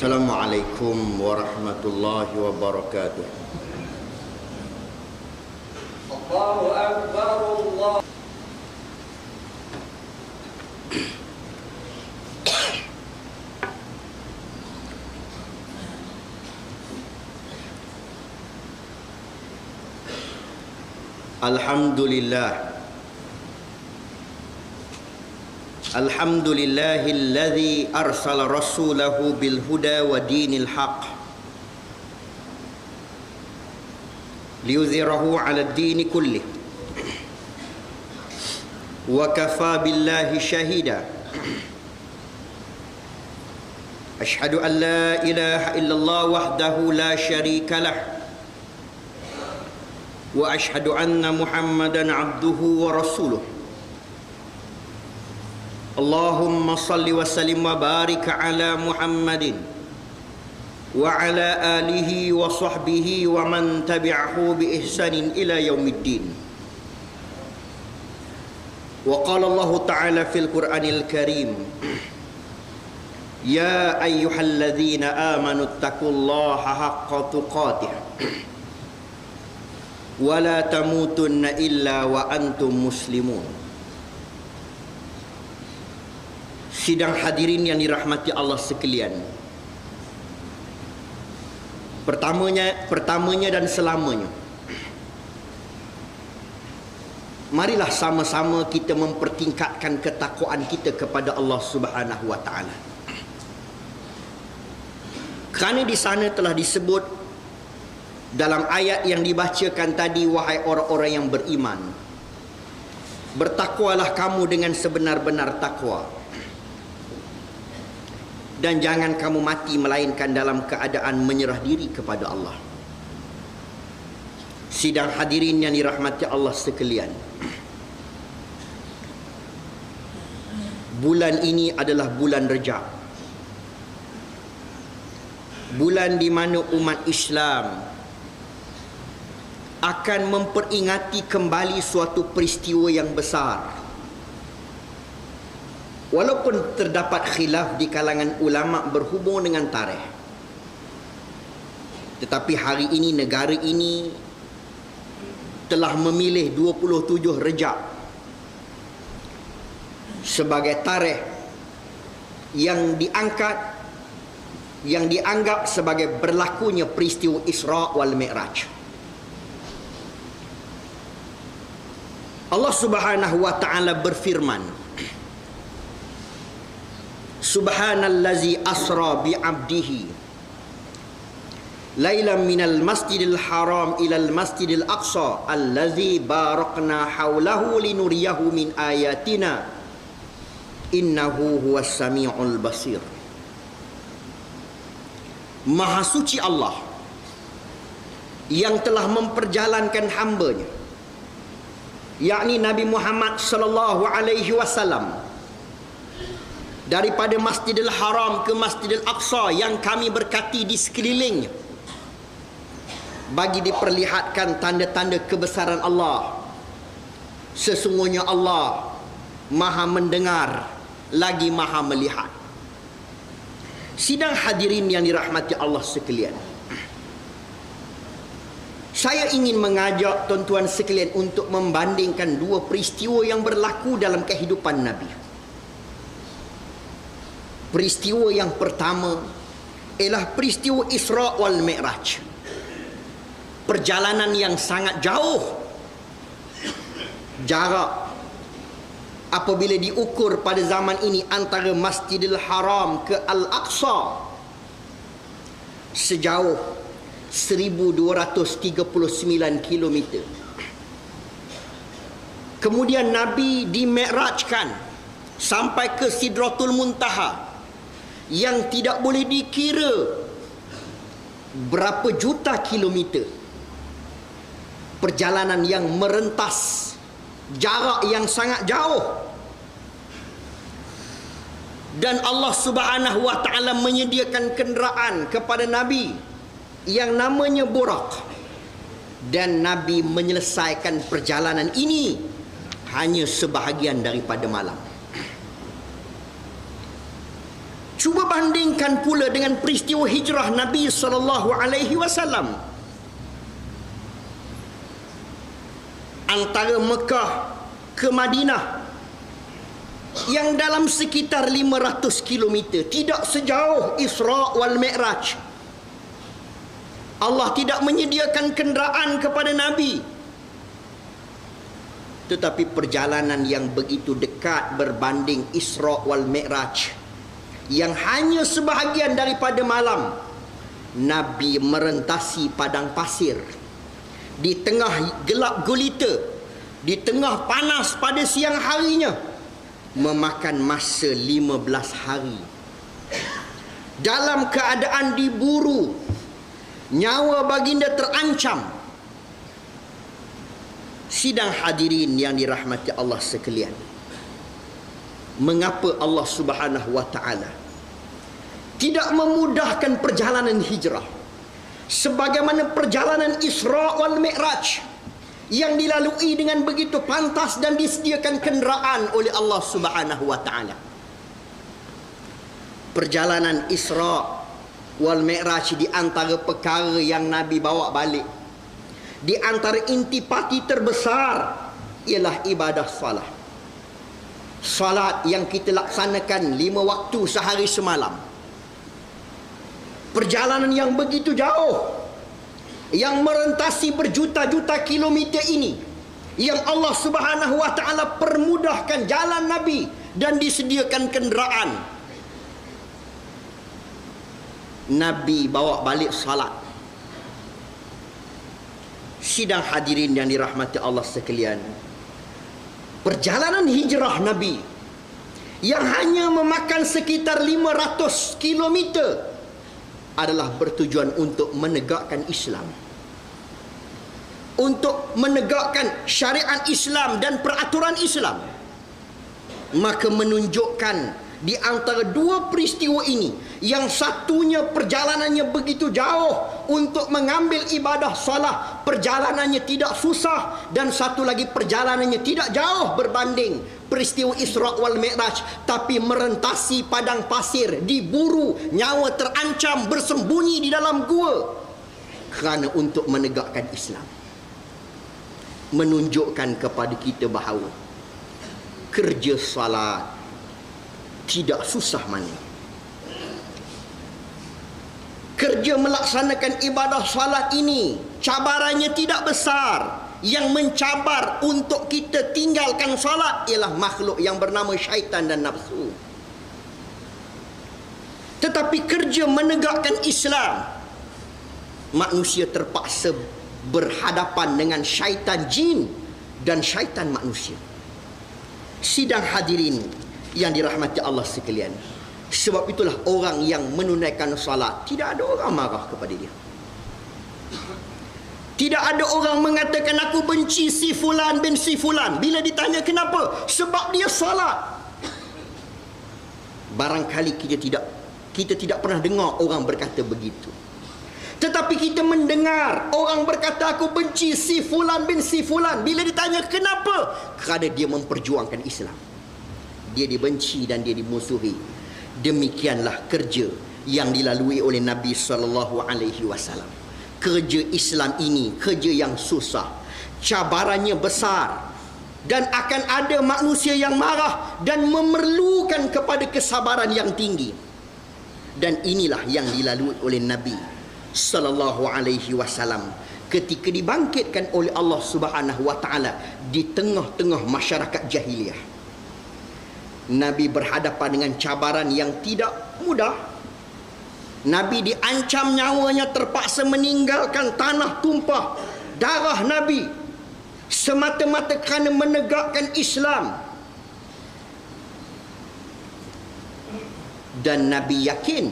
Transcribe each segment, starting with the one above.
Assalamualaikum warahmatullahi wabarakatuh. Allahu Akbar, Allah. Alhamdulillah. Alhamdulillahilladzi arsala rasulahu bil huda wa dinil haq liyudhhirahu 'ala ad-din kullih wa kafa billahi shahida. Ashhadu an la ilaha illallah wahdahu la sharika lah wa ashhadu anna Muhammadan 'abduhu wa rasuluh. Allahumma salli wa sallim wa barik ala Muhammadin wa ala alihi wa sahbihi wa man tabi'ahu bi ihsanin ila yaumiddin. Wa qala Allah ta'ala fil Qur'anil Karim, ya ayyuhalladzina amanu taqullaha haqqa tuqatih wa la tamutunna illa wa antum muslimun. Sidang hadirin yang dirahmati Allah sekalian, pertamanya dan selamanya, marilah sama-sama kita mempertingkatkan ketakwaan kita kepada Allah Subhanahu wa taala. Kerana di sana telah disebut dalam ayat yang dibacakan tadi, wahai orang-orang yang beriman, bertakwalah kamu dengan sebenar-benar takwa, dan jangan kamu mati melainkan dalam keadaan menyerah diri kepada Allah. Sidang hadirin yang dirahmati Allah sekalian, bulan ini adalah bulan Rejab, bulan di mana umat Islam akan memperingati kembali suatu peristiwa yang besar. Walaupun terdapat khilaf di kalangan ulama berhubung dengan tarikh, tetapi hari ini negara ini telah memilih 27 Rejab sebagai tarikh yang dianggap sebagai berlakunya peristiwa Isra wal Mi'raj. Allah Subhanahu wa taala berfirman, Subhanallazi asra bi'abdihi lailan minal masjidil haram ilal masjidil aqsa allazi barakna haulahu linuriyahu min ayatina innahu huwas sami'ul basir. Maha suci Allah yang telah memperjalankan hambanya, yakni Nabi Muhammad sallallahu alaihi wasallam, daripada Masjidil Haram ke Masjidil Aqsa yang kami berkati di sekelilingnya, bagi diperlihatkan tanda-tanda kebesaran Allah. Sesungguhnya Allah Maha mendengar lagi Maha melihat. Sidang hadirin yang dirahmati Allah sekalian, saya ingin mengajak tuan-tuan sekalian untuk membandingkan dua peristiwa yang berlaku dalam kehidupan Nabi. Peristiwa yang pertama ialah peristiwa Isra wal Mi'raj. Perjalanan yang sangat jauh. Jarak apabila diukur pada zaman ini antara Masjidil Haram ke Al-Aqsa sejauh 1239 km. Kemudian Nabi di-mi'rajkan sampai ke Sidratul Muntaha yang tidak boleh dikira berapa juta kilometer. Perjalanan yang merentas jarak yang sangat jauh. Dan Allah Subhanahu wa taala menyediakan kenderaan kepada Nabi yang namanya Burak, dan Nabi menyelesaikan perjalanan ini hanya sebahagian daripada malam. Cuba bandingkan pula dengan peristiwa hijrah Nabi SAW antara Mekah ke Madinah, yang dalam sekitar 500 km, tidak sejauh Isra wal Mi'raj. Allah tidak menyediakan kenderaan kepada Nabi, tetapi perjalanan yang begitu dekat berbanding Isra wal Mi'raj, yang hanya sebahagian daripada malam, Nabi merentasi padang pasir di tengah gelap gulita, di tengah panas pada siang harinya, memakan masa 15 hari. Dalam keadaan diburu, nyawa baginda terancam. Sidang hadirin yang dirahmati Allah sekalian, mengapa Allah Subhanahu wa taala tidak memudahkan perjalanan hijrah sebagaimana perjalanan Isra wal Mi'raj yang dilalui dengan begitu pantas dan disediakan kenderaan oleh Allah Subhanahu wa taala? Perjalanan Isra wal Mi'raj di antara perkara yang Nabi bawa balik, di antara intipati terbesar ialah ibadah salat. Salat yang kita laksanakan 5 waktu sehari semalam. Perjalanan yang begitu jauh, yang merentasi berjuta-juta kilometer ini, yang Allah Subhanahu wa taala permudahkan jalan Nabi dan disediakan kenderaan. Nabi bawa balik salat. Sidang hadirin yang dirahmati Allah sekalian, perjalanan hijrah Nabi yang hanya memakan sekitar 500 km adalah bertujuan untuk menegakkan Islam, untuk menegakkan syariat Islam dan peraturan Islam. Maka menunjukkan di antara dua peristiwa ini, yang satunya perjalanannya begitu jauh untuk mengambil ibadah salat, perjalanannya tidak susah, dan satu lagi perjalanannya tidak jauh berbanding peristiwa Isra wal Mi'raj, tapi merentasi padang pasir, diburu, nyawa terancam, bersembunyi di dalam gua kerana untuk menegakkan Islam. Menunjukkan kepada kita bahawa kerja salat tidak susah mana. Kerja melaksanakan ibadah salat ini cabarannya tidak besar. Yang mencabar untuk kita tinggalkan salat ialah makhluk yang bernama syaitan dan nafsu. Tetapi kerja menegakkan Islam, manusia terpaksa berhadapan dengan syaitan jin dan syaitan manusia. Sidang hadirin yang dirahmati Allah sekalian, sebab itulah orang yang menunaikan salat tidak ada orang marah kepada dia. Tidak ada orang mengatakan aku benci si fulan bin si fulan. Bila ditanya kenapa? Sebab dia salat. Barangkali kita tidak pernah dengar orang berkata begitu. Tetapi kita mendengar orang berkata aku benci si fulan bin si fulan. Bila ditanya kenapa? Kerana dia memperjuangkan Islam. Dia dibenci dan dia dimusuhi. Demikianlah kerja yang dilalui oleh Nabi SAW. Kerja Islam ini kerja yang susah, cabarannya besar, dan akan ada manusia yang marah dan memerlukan kepada kesabaran yang tinggi. Dan inilah yang dilalui oleh Nabi SAW ketika dibangkitkan oleh Allah Subhanahu wa taala di tengah-tengah masyarakat jahiliyah. Nabi berhadapan dengan cabaran yang tidak mudah. Nabi diancam nyawanya, terpaksa meninggalkan tanah tumpah darah Nabi semata-mata kerana menegakkan Islam. Dan Nabi yakin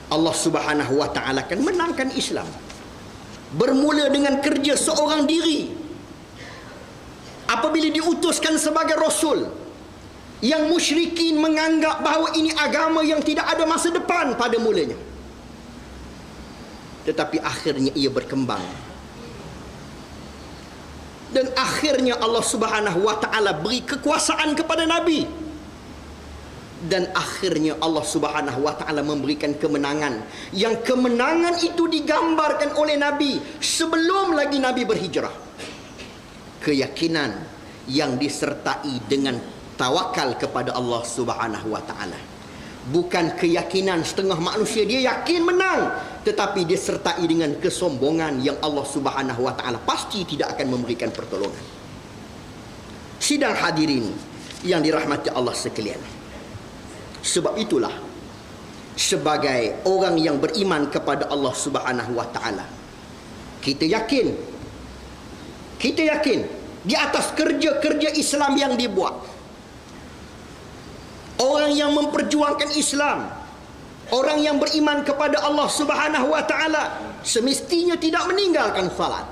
Allah Subhanahu wa taala akan menangkan Islam. Bermula dengan kerja seorang diri. Apabila diutuskan sebagai Rasul, yang musyrikin menganggap bahawa ini agama yang tidak ada masa depan pada mulanya. Tetapi akhirnya ia berkembang. Dan akhirnya Allah Subhanahu wa taala beri kekuasaan kepada Nabi. Dan akhirnya Allah Subhanahu wa taala memberikan kemenangan. Yang kemenangan itu digambarkan oleh Nabi sebelum lagi Nabi berhijrah. Keyakinan yang disertai dengan tawakal kepada Allah Subhanahu wa taala. Bukan keyakinan setengah manusia dia yakin menang, tetapi disertai dengan kesombongan yang Allah Subhanahu wa taala pasti tidak akan memberikan pertolongan. Sidang hadirin yang dirahmati Allah sekalian. Sebab itulah, sebagai orang yang beriman kepada Allah Subhanahu wa taala, kita yakin di atas kerja-kerja Islam yang dibuat, orang yang memperjuangkan Islam, orang yang beriman kepada Allah Subhanahu wa taala, semestinya tidak meninggalkan salat.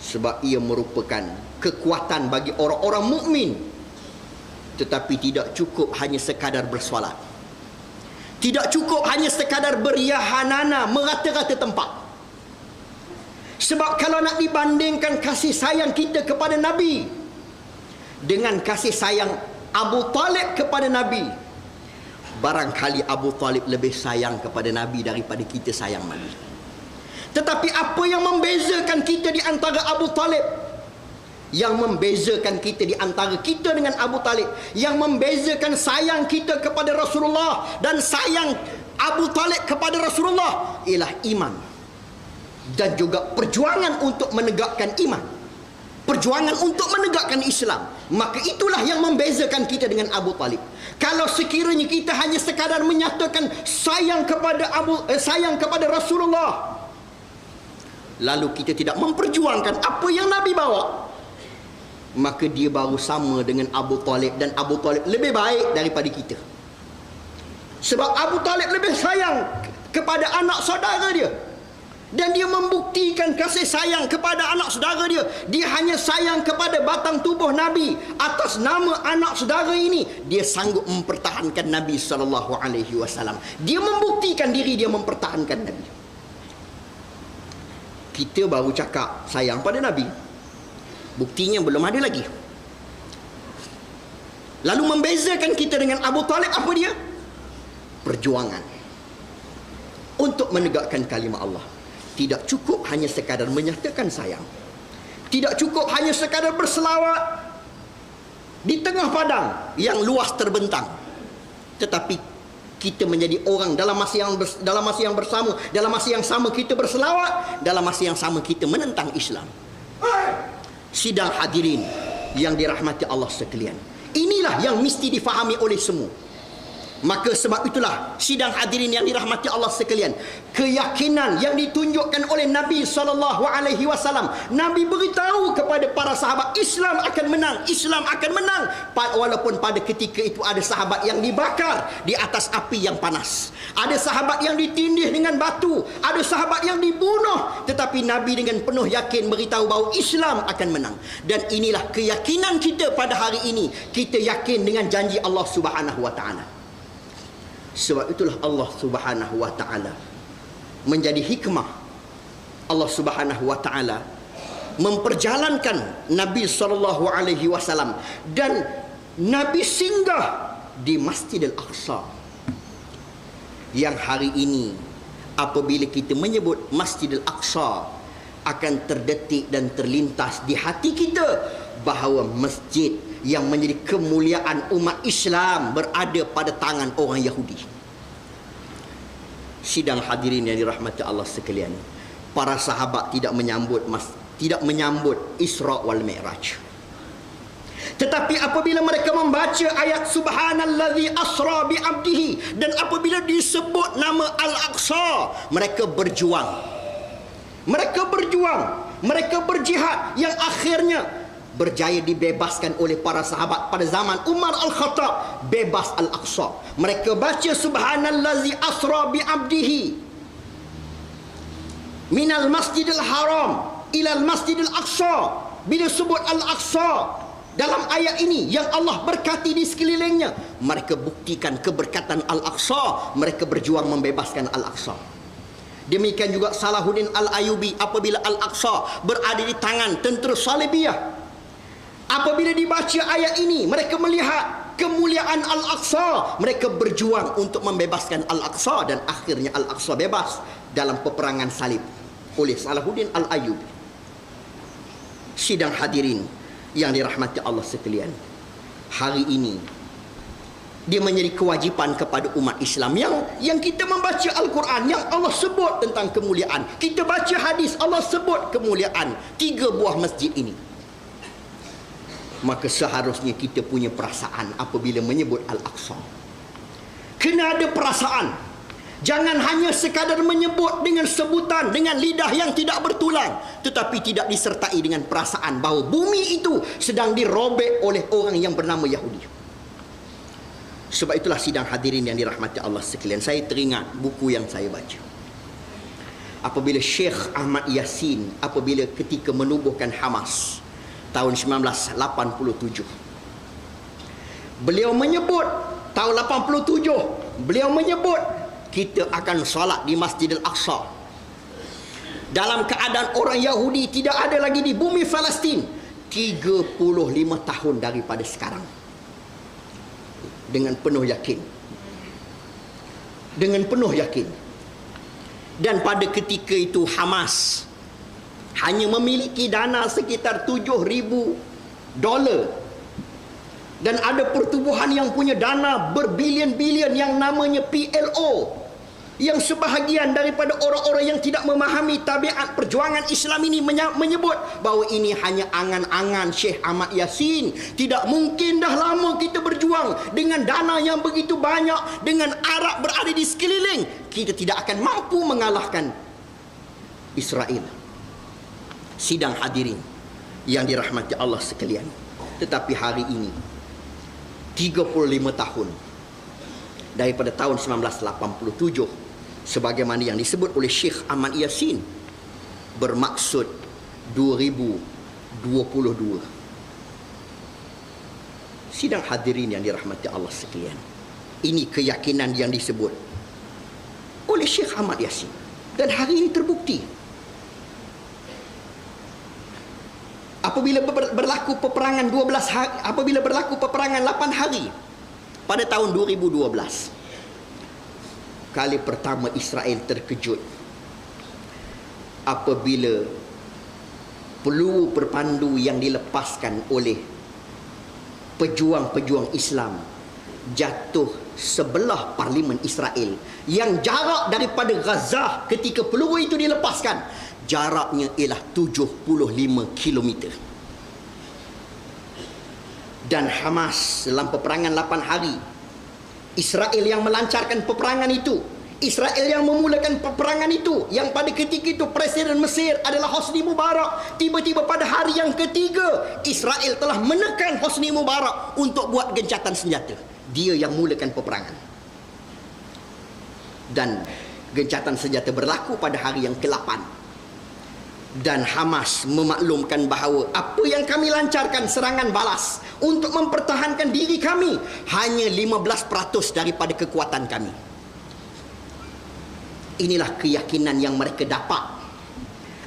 Sebab ia merupakan kekuatan bagi orang-orang mukmin. Tetapi tidak cukup hanya sekadar bersolat. Tidak cukup hanya sekadar beriahanana, merata-rata tempat. Sebab kalau nak dibandingkan kasih sayang kita kepada Nabi dengan kasih sayang Abu Talib kepada Nabi, barangkali Abu Talib lebih sayang kepada Nabi daripada kita sayang Nabi. Tetapi apa yang membezakan kita di antara Abu Talib? Yang membezakan kita di antara kita dengan Abu Talib, yang membezakan sayang kita kepada Rasulullah dan sayang Abu Talib kepada Rasulullah, ialah iman dan juga perjuangan untuk menegakkan iman, perjuangan untuk menegakkan Islam. Maka itulah yang membezakan kita dengan Abu Talib. Kalau sekiranya kita hanya sekadar menyatakan sayang kepada Rasulullah, lalu kita tidak memperjuangkan apa yang Nabi bawa, maka dia baru sama dengan Abu Talib, dan Abu Talib lebih baik daripada kita. Sebab Abu Talib lebih sayang kepada anak saudara dia, dan dia membuktikan kasih sayang kepada anak saudara dia. Dia hanya sayang kepada batang tubuh Nabi. Atas nama anak saudara ini, dia sanggup mempertahankan Nabi SAW. Dia membuktikan diri dia mempertahankan Nabi. Kita baru cakap sayang pada Nabi, buktinya belum ada lagi. Lalu membezakan kita dengan Abu Talib apa dia? Perjuangan untuk menegakkan kalimah Allah. Tidak cukup hanya sekadar menyatakan sayang. Tidak cukup hanya sekadar berselawat di tengah padang yang luas terbentang. Tetapi kita menjadi orang dalam masa yang sama kita berselawat, dalam masa yang sama kita menentang Islam. Sidang hadirin yang dirahmati Allah sekalian, inilah yang mesti difahami oleh semua. Maka sebab itulah, sidang hadirin yang dirahmati Allah sekalian, keyakinan yang ditunjukkan oleh Nabi SAW. Nabi beritahu kepada para sahabat, Islam akan menang, Islam akan menang. Walaupun pada ketika itu ada sahabat yang dibakar di atas api yang panas, ada sahabat yang ditindih dengan batu, ada sahabat yang dibunuh, tetapi Nabi dengan penuh yakin beritahu bahawa Islam akan menang. Dan inilah keyakinan kita pada hari ini. Kita yakin dengan janji Allah Subhanahu wa taala. Sebab itulah Allah Subhanahu wa taala menjadi hikmah Allah Subhanahu wa taala memperjalankan Nabi SAW, dan Nabi singgah di Masjidil Aqsa, yang hari ini apabila kita menyebut Masjidil Aqsa akan terdetik dan terlintas di hati kita bahawa masjid yang menjadi kemuliaan umat Islam berada pada tangan orang Yahudi. Sidang hadirin yang dirahmati Allah sekalian, para sahabat tidak menyambut Isra wal Mi'raj. Tetapi apabila mereka membaca ayat Subhanallazi asra bi 'abdihi, dan apabila disebut nama Al-Aqsa, mereka berjuang. Mereka berjihad, yang akhirnya berjaya dibebaskan oleh para sahabat pada zaman Umar Al-Khattab, bebas Al-Aqsa. Mereka baca Subhanallazi asra bi 'abdihi minal masjidil haram ilal masjidil aqsa. Bila sebut Al-Aqsa dalam ayat ini yang Allah berkati di sekelilingnya, mereka buktikan keberkatan Al-Aqsa. Mereka berjuang membebaskan Al-Aqsa. Demikian juga Salahuddin Al-Ayyubi, apabila Al-Aqsa berada di tangan tentera Salibiyah, apabila dibaca ayat ini, mereka melihat kemuliaan Al-Aqsa. Mereka berjuang untuk membebaskan Al-Aqsa dan akhirnya Al-Aqsa bebas dalam peperangan salib oleh Salahuddin Al-Ayyubi. Sidang hadirin yang dirahmati Allah sekalian, hari ini dia menjadi kewajipan kepada umat Islam yang kita membaca Al-Quran yang Allah sebut tentang kemuliaan, kita baca hadis Allah sebut kemuliaan 3 buah masjid ini. Maka seharusnya kita punya perasaan apabila menyebut Al-Aqsa. Kena ada perasaan. Jangan hanya sekadar menyebut dengan sebutan, dengan lidah yang tidak bertulang, tetapi tidak disertai dengan perasaan bahawa bumi itu sedang dirobek oleh orang yang bernama Yahudi. Sebab itulah sidang hadirin yang dirahmati Allah sekalian, saya teringat buku yang saya baca. Apabila Syekh Ahmad Yasin, apabila ketika menubuhkan Hamas tahun 1987, beliau menyebut tahun 87, beliau menyebut kita akan solat di Masjidil Aqsa dalam keadaan orang Yahudi tidak ada lagi di bumi Palestin 35 tahun daripada sekarang. Dengan penuh yakin, dengan penuh yakin. Dan pada ketika itu Hamas hanya memiliki dana sekitar $7,000 dan ada pertubuhan yang punya dana berbilion-bilion yang namanya PLO, yang sebahagian daripada orang-orang yang tidak memahami tabiat perjuangan Islam ini menyebut bahawa ini hanya angan-angan Syekh Ahmad Yasin. Tidak mungkin, dah lama kita berjuang dengan dana yang begitu banyak, dengan Arab berada di sekeliling, kita tidak akan mampu mengalahkan Israel. Sidang hadirin yang dirahmati Allah sekalian, tetapi hari ini 35 tahun daripada tahun 1987, sebagaimana yang disebut oleh Syekh Ahmad Yasin, bermaksud 2022. Sidang hadirin yang dirahmati Allah sekalian, ini keyakinan yang disebut oleh Syekh Ahmad Yasin dan hari ini terbukti. Apabila berlaku peperangan 12 hari, apabila berlaku peperangan 8 hari pada tahun 2012, kali pertama Israel terkejut apabila peluru berpandu yang dilepaskan oleh pejuang-pejuang Islam jatuh sebelah parlimen Israel, yang jarak daripada Gaza ketika peluru itu dilepaskan jaraknya ialah 75 km. Dan Hamas dalam peperangan 8 hari, Israel yang melancarkan peperangan itu, Israel yang memulakan peperangan itu, yang pada ketika itu Presiden Mesir adalah Hosni Mubarak. Tiba-tiba pada hari yang ketiga, Israel telah menekan Hosni Mubarak untuk buat gencatan senjata. Dia yang mulakan peperangan. Dan gencatan senjata berlaku pada hari yang ke-8. Dan Hamas memaklumkan bahawa apa yang kami lancarkan serangan balas untuk mempertahankan diri kami hanya 15% daripada kekuatan kami. Inilah keyakinan yang mereka dapat.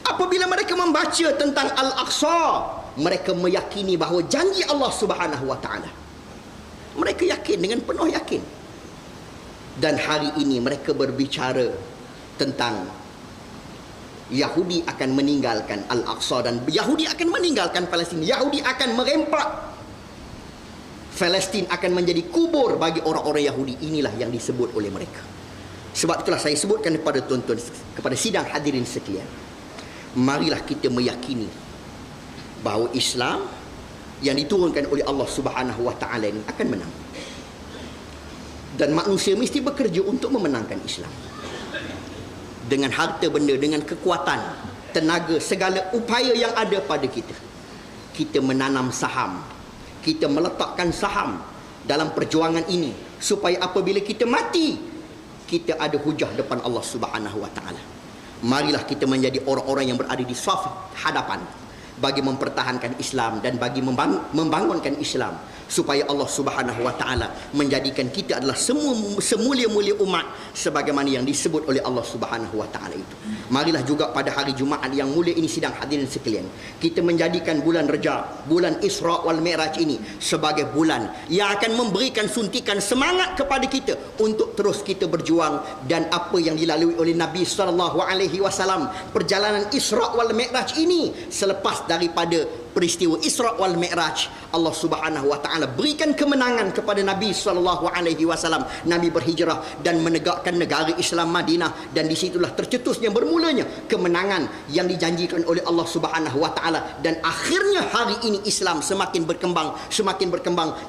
Apabila mereka membaca tentang Al-Aqsa, mereka meyakini bahawa janji Allah Subhanahu wa taala. Mereka yakin dengan penuh yakin. Dan hari ini mereka berbicara tentang Yahudi akan meninggalkan Al-Aqsa dan Yahudi akan meninggalkan Palestin. Yahudi akan merempak. Palestin akan menjadi kubur bagi orang-orang Yahudi. Inilah yang disebut oleh mereka. Sebab itulah saya sebutkan kepada tuan-tuan, kepada sidang hadirin sekalian, marilah kita meyakini bahawa Islam yang diturunkan oleh Allah Subhanahu wa taala ini akan menang. Dan manusia mesti bekerja untuk memenangkan Islam. Dengan harta benda, dengan kekuatan, tenaga, segala upaya yang ada pada kita. Kita menanam saham, kita meletakkan saham dalam perjuangan ini, supaya apabila kita mati, kita ada hujah depan Allah Subhanahu wa taala. Marilah kita menjadi orang-orang yang berada di saf hadapan. bagi mempertahankan Islam dan bagi membangunkan Islam, supaya Allah Subhanahu wa taala menjadikan kita adalah semulia-mulia umat sebagaimana yang disebut oleh Allah Subhanahu wa taala itu. Marilah juga pada hari Jumaat yang mulia ini, sidang hadirin sekalian, kita menjadikan bulan Rajab, bulan Isra wal Mi'raj ini sebagai bulan yang akan memberikan suntikan semangat kepada kita untuk terus kita berjuang. Dan apa yang dilalui oleh Nabi sallallahu alaihi wasallam, perjalanan Isra wal Mi'raj ini, selepas daripada peristiwa Isra wal Mi'raj, Allah Subhanahu wa taala berikan kemenangan kepada Nabi sallallahu alaihi wasallam. Nabi berhijrah dan menegakkan negara Islam Madinah, dan disitulah tercetusnya bermulanya kemenangan yang dijanjikan oleh Allah Subhanahu wa taala. Dan akhirnya hari ini Islam semakin berkembang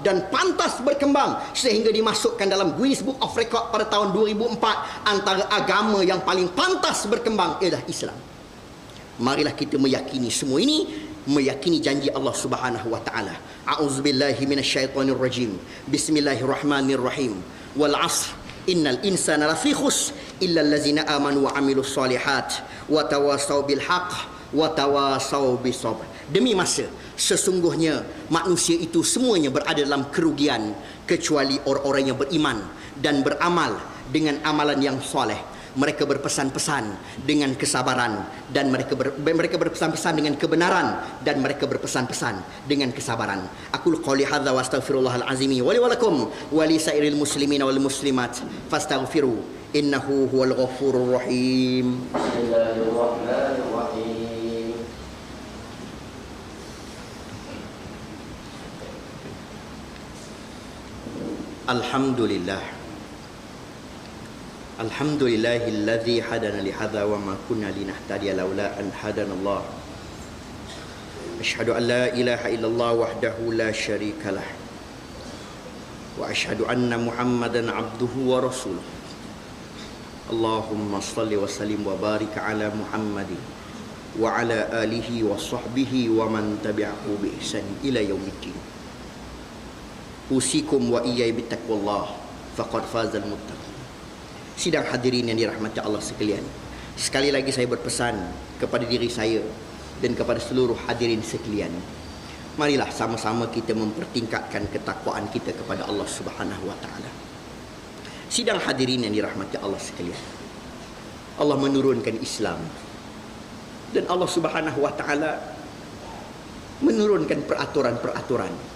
dan pantas berkembang, sehingga dimasukkan dalam Guinness Book of Record pada tahun 2004, antara agama yang paling pantas berkembang ialah Islam. Marilah kita meyakini semua ini, meyakini janji Allah Subhanahu wa taala. A'udzubillahi minasyaitonir rajim. Bismillahirrahmanirrahim. Wal 'asr innal insana lafi khusr illa allazina amanu wa 'amilus solihat wa tawassaw bil haqq wa tawassaw bis sabr. Demi masa, sesungguhnya manusia itu semuanya berada dalam kerugian kecuali orang-orang yang beriman dan beramal dengan amalan yang soleh. Mereka berpesan-pesan dengan kesabaran, dan mereka berpesan-pesan dengan kebenaran, dan mereka berpesan-pesan dengan kesabaran. Aku qouli hadza wa astaghfirullahal azim wa li wa lakum wa li sairil muslimin wal muslimat fastaghfiru innahu huwal ghafurur rahim. Bismillahirrahmanirrahim. Alhamdulillah. Alhamdulillahilladzi hadana li hadza wa ma kunna linahtadiya laula an hadanallah. Asyhadu an la ilaha illallah wahdahu la syarikalah. Wa asyhadu anna Muhammadan abduhu wa rasuluh. Allahumma shalli wa sallim wa barik ala Muhammadin wa ala alihi wa sahbihi wa man tabi'ahu bi ihsan ila yaumiddin. Usikum wa iyai bittaqwallah faqad fazal muttaqin. Sidang hadirin yang dirahmati Allah sekalian, sekali lagi saya berpesan kepada diri saya dan kepada seluruh hadirin sekalian, marilah sama-sama kita mempertingkatkan ketakwaan kita kepada Allah Subhanahu wa taala. Sidang hadirin yang dirahmati Allah sekalian, Allah menurunkan Islam, dan Allah Subhanahu wa taala menurunkan peraturan-peraturan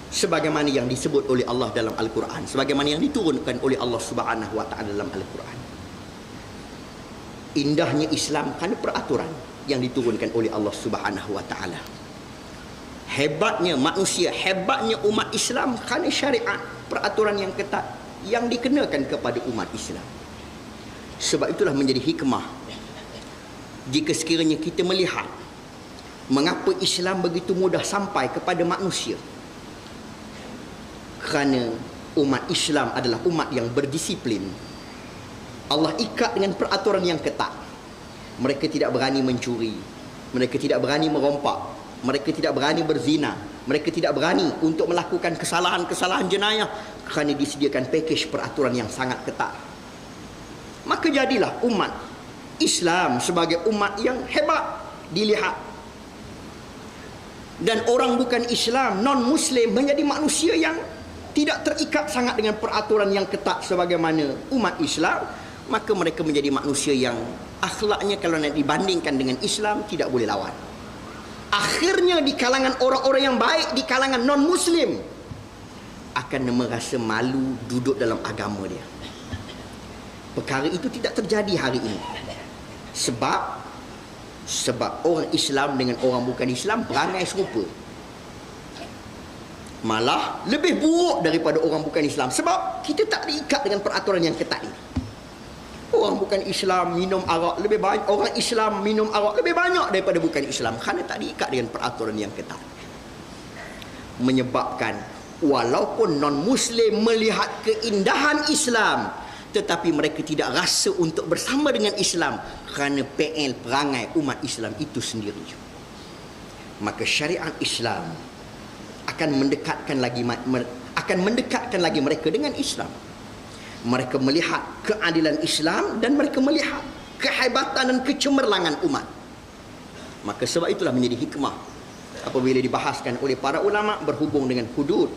sebagaimana yang disebut oleh Allah dalam Al-Quran, sebagaimana yang diturunkan oleh Allah Subhanahu wa taala dalam Al-Quran. Indahnya Islam kerana peraturan yang diturunkan oleh Allah Subhanahu wa taala. Hebatnya manusia, hebatnya umat Islam kerana syariat, peraturan yang ketat yang dikenakan kepada umat Islam. Sebab itulah menjadi hikmah jika sekiranya kita melihat mengapa Islam begitu mudah sampai kepada manusia. Kerana umat Islam adalah umat yang berdisiplin. Allah ikat dengan peraturan yang ketat. Mereka tidak berani mencuri, mereka tidak berani merompak, mereka tidak berani berzina, mereka tidak berani untuk melakukan kesalahan-kesalahan jenayah, kerana disediakan pakej peraturan yang sangat ketat. Maka jadilah umat Islam sebagai umat yang hebat dilihat. Dan orang bukan Islam, non-Muslim, menjadi manusia yang tidak terikat sangat dengan peraturan yang ketat sebagaimana umat Islam. Maka mereka menjadi manusia yang akhlaknya kalau nak dibandingkan dengan Islam tidak boleh lawan. Akhirnya di kalangan orang-orang yang baik, di kalangan non-Muslim, akan merasa malu duduk dalam agama dia. Perkara itu tidak terjadi hari ini. Sebab orang Islam dengan orang bukan Islam perangai serupa. Malah lebih buruk daripada orang bukan Islam, sebab kita tak diikat dengan peraturan yang ketat ini. Orang bukan Islam minum arak lebih banyak, orang Islam minum arak lebih banyak daripada bukan Islam, kerana tak diikat dengan peraturan yang ketat. Menyebabkan walaupun non-Muslim melihat keindahan Islam, tetapi mereka tidak rasa untuk bersama dengan Islam kerana PL perangai umat Islam itu sendiri. Maka syariat Islam akan mendekatkan lagi mereka dengan Islam. Mereka melihat keadilan Islam dan mereka melihat kehebatan dan kecemerlangan umat. Maka sebab itulah menjadi hikmah apabila dibahaskan oleh para ulama berhubung dengan hudud,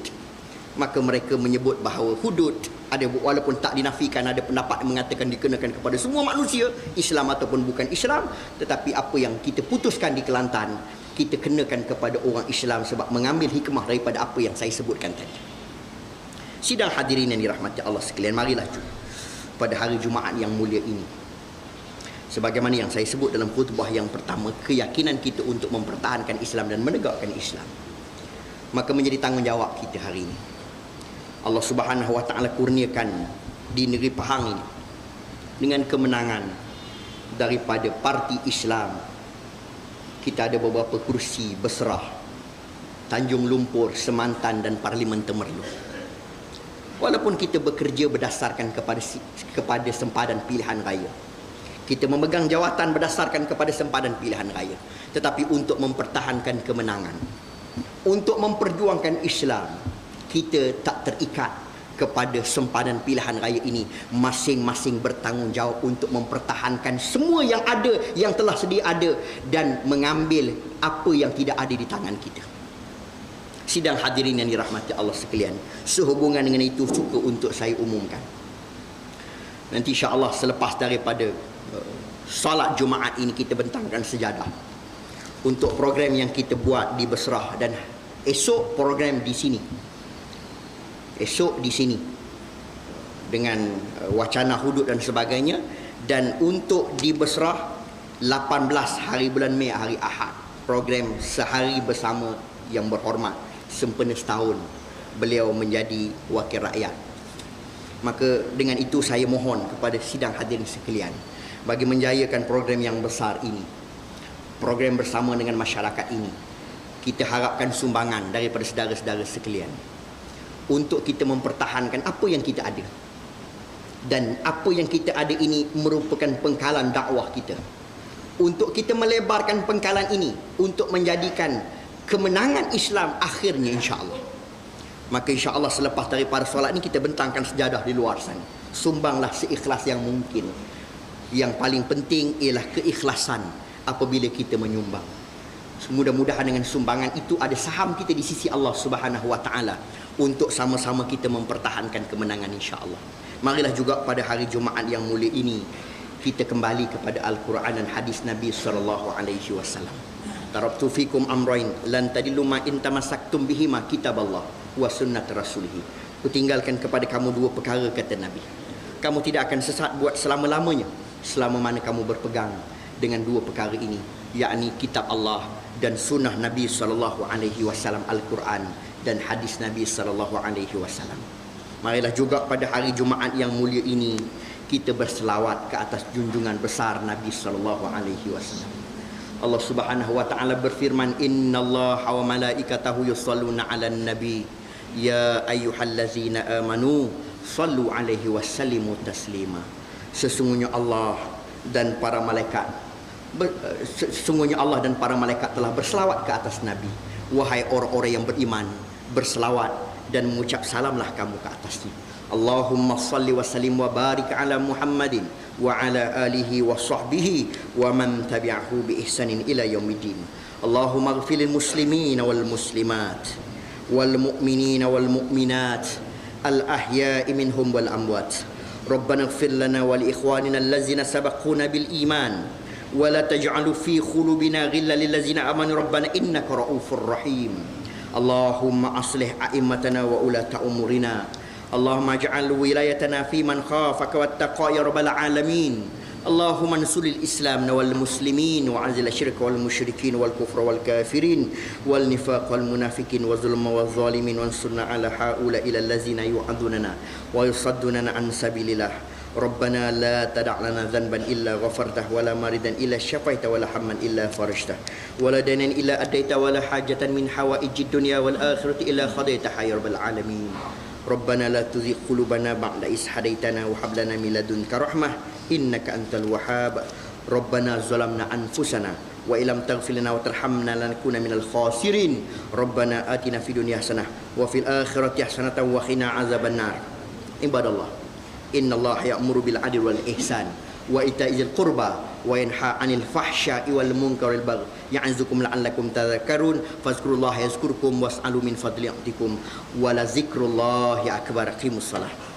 maka mereka menyebut bahawa hudud ada, walaupun tak dinafikan, ada pendapat yang mengatakan dikenakan kepada semua manusia, Islam ataupun bukan Islam, tetapi apa yang kita putuskan di Kelantan, kita kenakan kepada orang Islam sebab mengambil hikmah daripada apa yang saya sebutkan tadi. Sidang hadirin yang dirahmati Allah sekalian, marilah pada hari Jumaat yang mulia ini, sebagaimana yang saya sebut dalam khutbah yang pertama, keyakinan kita untuk mempertahankan Islam dan menegakkan Islam, maka menjadi tanggungjawab kita hari ini. Allah Subhanahu wa taala kurniakan di negeri Pahang ini dengan kemenangan daripada parti Islam. Kita ada beberapa kursi berserah Tanjung Lumpur, Semantan dan Parlimen Temerloh. Walaupun kita bekerja berdasarkan kepada sempadan pilihan raya, kita memegang jawatan berdasarkan kepada sempadan pilihan raya, tetapi untuk mempertahankan kemenangan, untuk memperjuangkan Islam, kita tak terikat kepada sempadan pilihan raya ini. Masing-masing bertanggungjawab untuk mempertahankan semua yang ada, yang telah sedia ada, dan mengambil apa yang tidak ada di tangan kita. Sidang hadirin yang dirahmati Allah sekalian, sehubungan dengan itu suka untuk saya umumkan, nanti insya-Allah selepas daripada solat Jumaat ini, kita bentangkan sejadah untuk program yang kita buat di Besrah, dan esok program di sini. Esok di sini dengan wacana hudud dan sebagainya. Dan untuk di Besrah 18 hari bulan Mei, hari Ahad, program sehari bersama yang berhormat sempena setahun beliau menjadi wakil rakyat. Maka dengan itu saya mohon kepada sidang hadirin sekalian, bagi menjayakan program yang besar ini, program bersama dengan masyarakat ini, kita harapkan sumbangan daripada saudara-saudara sekalian untuk kita mempertahankan apa yang kita ada. Dan apa yang kita ada ini merupakan pengkalan dakwah kita, untuk kita melebarkan pengkalan ini untuk menjadikan kemenangan Islam akhirnya insya-Allah. Maka insya-Allah selepas daripada solat ini, kita bentangkan sejadah di luar sana. Sumbanglah seikhlas yang mungkin. Yang paling penting ialah keikhlasan apabila kita menyumbang. Mudah-mudahan dengan sumbangan itu ada saham kita di sisi Allah Subhanahu wa taala untuk sama-sama kita mempertahankan kemenangan insya-Allah. Marilah juga pada hari Jumaat yang mulia ini kita kembali kepada Al-Quran dan hadis Nabi sallallahu alaihi wasallam. Taraktu fikum amrain lan tadillu ma in tamassaktum bihima kitaballah wa sunnat rasulih. Kutinggalkan kepada kamu dua perkara, kata Nabi. Kamu tidak akan sesat buat selama-lamanya selama mana kamu berpegang dengan dua perkara ini, yakni kitab Allah dan sunnah Nabi sallallahu alaihi wasallam, Al-Quran dan hadis Nabi sallallahu alaihi wasallam. Marilah juga pada hari Jumaat yang mulia ini kita berselawat ke atas junjungan besar Nabi sallallahu alaihi wasallam. Allah Subhanahu wa taala berfirman, innallaha wa malaikatahu yusholluna 'alan nabi ya ayyuhallazina amanu shallu 'alaihi wasallimu taslima. Sesungguhnya Allah dan para malaikat telah berselawat ke atas Nabi. Wahai orang-orang yang beriman, berselawat dan mengucap salamlah kamu ke atasnya. Allahumma salli wa sallim wa barik ala Muhammadin wa ala alihi wa sahbihi wa man tabi'ahu bi ihsanin ila yaumiddin. Allahumma ighfir lil muslimin wal muslimat wal mu'minin wal mu'minat al ahya'i minhum wal amwat. Rabbana ighfir lana wa li ikhwanina allazina sabaquna bil iman wa la taj'al fi qulubina ghillan lil ladzina amanu rabbana innaka ra'ufur rahim. Allahumma aslih a'immatana wa ulata umurina. Allahumma ij'al wilayatana fi man khafaka wattaqa ya rabbal alamin. Allahumma ansuril islam wal muslimin wa azil asyirka wal musyrikin wal kufra wal kafirin wal nifaq wal munafiqin wa zulma wal zalimin wansurna ala haula ila allazina yu'adunana wa yusaddunana an sabilillah. Rabbana la tada' lana dhanban illa ghafartah wa la maridan illa syafaita wa la hamman illa farajtah wa la dainan illa adaita wa la hajatan min hawaijid dunya wal akhirati illa qadaitaha ya rabbal alamin. Rabbana la tuzigh qulubana ba'da idh hadaitana wa hab lana min ladunka rahmah innaka antal wahhab. Rabbana zalamna anfusana wa illam taghfir lana wa tarhamna lanakuna minal khasirin. Rabbana atina fid dunya hasanah wa fil akhirati hasanatan wa qina azabannar. Ibadallah, innallaha ya'muru bil 'adli wal ihsan wa ita'izil qurba wa yanha 'anil fahsya'i wal munkari wal baghi ya'zukum la'allakum tadhakkarun fazkurullaha yazkurkum was'alu min fadli yu'tikum wa la zikrullahi akbar. Aqimus salah.